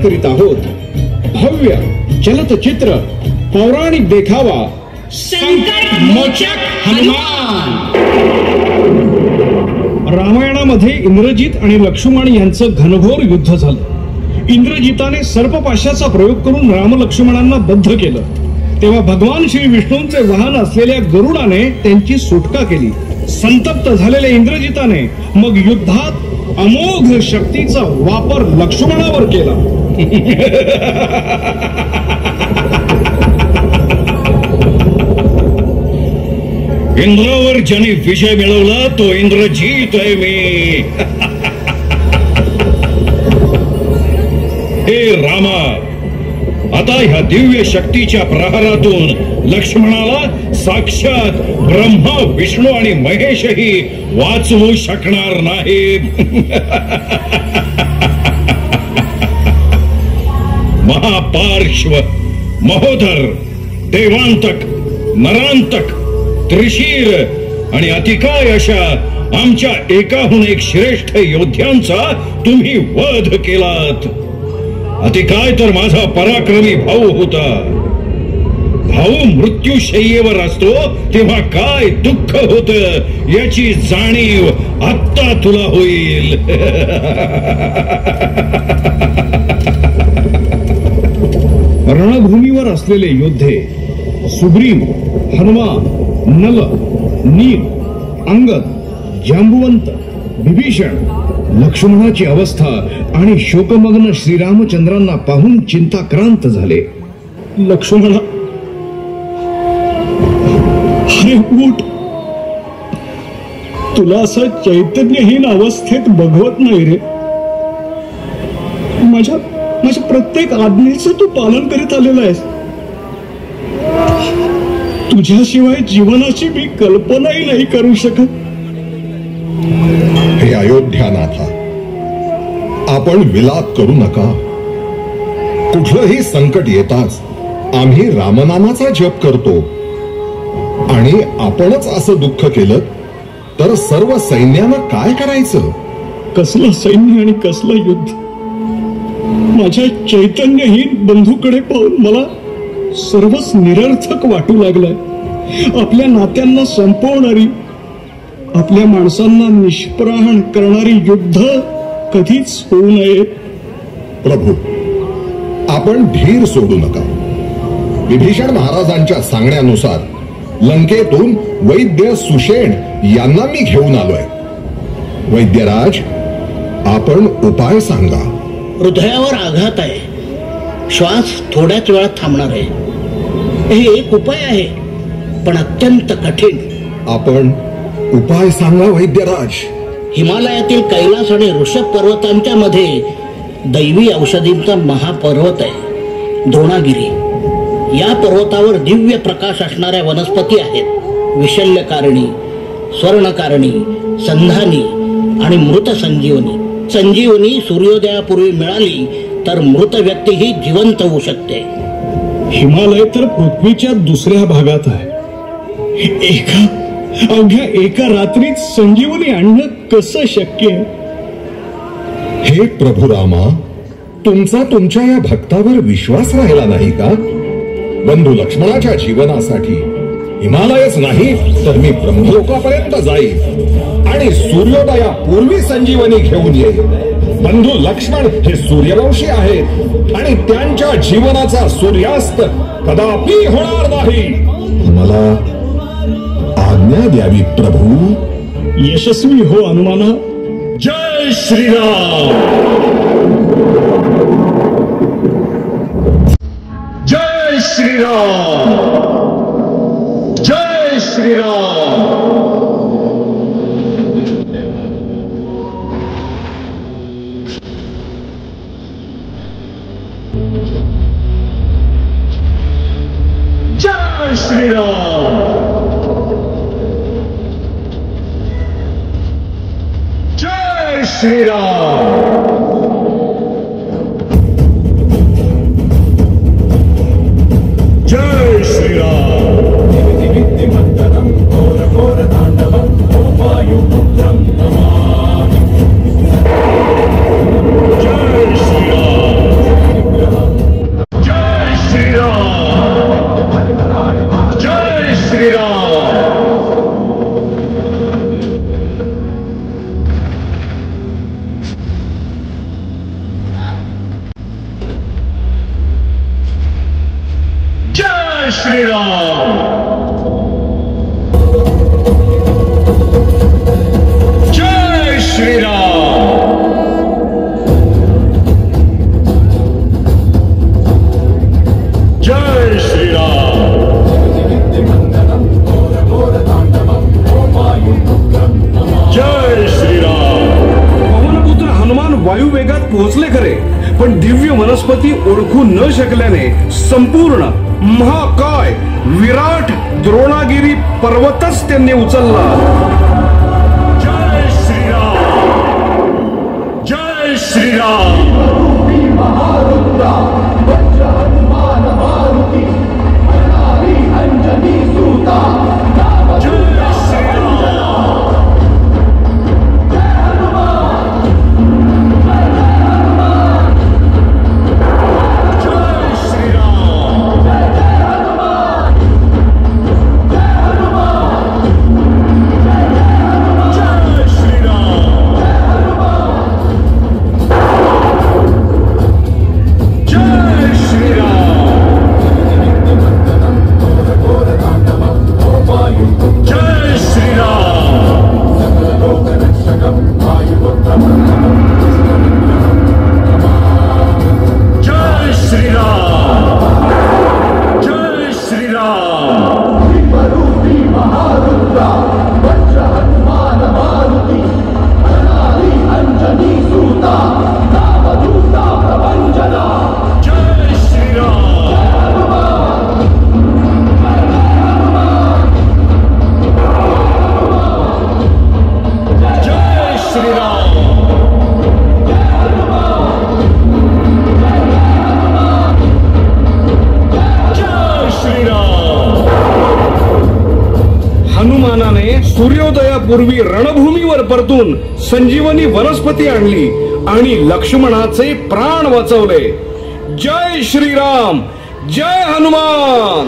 करीत आहोत भव्य चलतचित्र पौराणिक देखावा संकट मोचक हनुमान. रामायणामध्ये इंद्रजित आणि लक्ष्मण यांचं घनघोर युद्ध झालं. इंद्रजिताने सर्पपाशाचा प्रयोग करून राम लक्ष्मणांना बद्ध केलं. तेव्हा भगवान श्री विष्णूंचे वाहन असलेल्या गरुडाने त्यांची सुटका केली. संतप्त झालेल्या इंद्रजिताने मग युद्धात अमोघ शक्तीचा वापर लक्ष्मणावर केला. इंद्रावर ज्याने विजय मिळवला तो इंद्रजित आहे मी. हे रामा, आता ह्या दिव्य शक्तीच्या प्रहारातून लक्ष्मणाला साक्षात ब्रह्मा विष्णू आणि महेशही वाचवू शकणार नाहीत. महापार्श्व, महोदर, देवांतक, नरांतक, त्रिशीर आणि अतिकाय अशा आमच्या एकाहून एक श्रेष्ठ योद्ध्यांचा तुम्ही वध केलात. अतिकाय तर माझा पराक्रमी भाऊ होता. भाऊ मृत्यूशय्येवर असतो तेव्हा काय दुःख होत याची जाणीव आत्ता तुला होईल. रणभूमीवर असलेले योद्धे सुग्रीव, हनुमान, नल, नील, अंगद, जांबुवंत, विभीषण, लक्ष्मणाची अवस्था आणि शोकमग्न श्रीरामचंद्रांना पाहून चिंताक्रांत झाले. लक्ष्मणा, अरे उठ. तुला असं चैतन्यहीन अवस्थेत बघवत नाही रे. माझ्या प्रत्येक आज्ञेचं तू पालन करीत आलेला आहेस. तुझ्याशिवाय जीवनाची मी कल्पनाही नाही करू शकत. हे अयोध्यानाथा, आपण विलाप करू नका. कुठलंही संकट येताच आम्ही रामनामाचा जप करतो आणि आपणच असं दुःख केलं तर सर्व सैन्यानं काय करायचं? कसलं सैन्य आणि कसलं युद्ध. माझ्या चैतन्यहीन बंधूकडे पाहून मला सर्वच निरर्थक वाटू लागलंय. आपल्या नात्यांना संपवणारी, आपल्या माणसांना निष्प्रहण करणारी युद्ध कधीच होऊ नये. प्रभू, आपण धीर सोडू नका. विभीषण महाराजांच्या सांगण्यानुसार लंकेतून वैद्य सुषेण यांना मी घेऊन आलोय. वैद्यराज, आपण उपाय सांगा. हृदयावर आघात आहे. श्वास थोड्याच वेळात थांबणार आहे. हे एक उपाय आहे, पण अत्यंत कठीण. आपण उपाय सांगा वैद्यराज. हिमालयातील कैलास आणि ऋषभ पर्वतांच्या मध्ये दैवी औषधींचा महापर्वत आहे, द्रोणागिरी. या पर्वतावर दिव्य प्रकाश असणाऱ्या वनस्पती आहेत. विशल्यकारिणी, स्वर्णकारिणी, संधानी आणि मृत संजीवनी. संजीवनी सूर्योदयापूर्वी मिळाली तर मृत व्यक्ती ही जिवंत होऊ शकते. हिमालय तर पृथ्वीच्या दुसऱ्या भागात आहे. अवघ्या एका रात्रीत संजीवनी आणणं कसं शक्य आहे? हे प्रभू रामा, तुमचा तुमच्या या भक्तावर विश्वास राहिला नाही का? बंधू लक्ष्मणाच्या जीवनासाठी हिमालयच नाही तर मी ब्रह्मलोकापर्यंत जाईल आणि सूर्योदयापूर्वी संजीवनी घेऊन येईल. बंधू लक्ष्मण हे सूर्यवंशी आहेत आणि त्यांच्या जीवनाचा सूर्यास्त कदापि होणार नाही. मला आज्ञा द्यावी प्रभू. यशस्वी हो हनुमाना. जय श्रीराम. जय श्रीराम. जय श्रीराम. जय श्रीराम. जय श्रीराम. जय श्रीराम. जय श्रीराम. श्रीराम जय श्रीराम जय श्रीराम जय श्रीराम पवनपुत्र हनुमान वायुवेगात पोहोचले खरे, पण दिव्य वनस्पती ओळखू न शकल्याने संपूर्ण महाकाय विराट द्रोणागिरी पर्वतच त्यांनी उचलला. जय श्रीराम जय श्रीराम सूर्योदयापूर्वी रणभूमीवर परतून संजीवनी वनस्पती आणली आणि लक्ष्मणाचे प्राण वाचवले. जय श्रीराम जय हनुमान.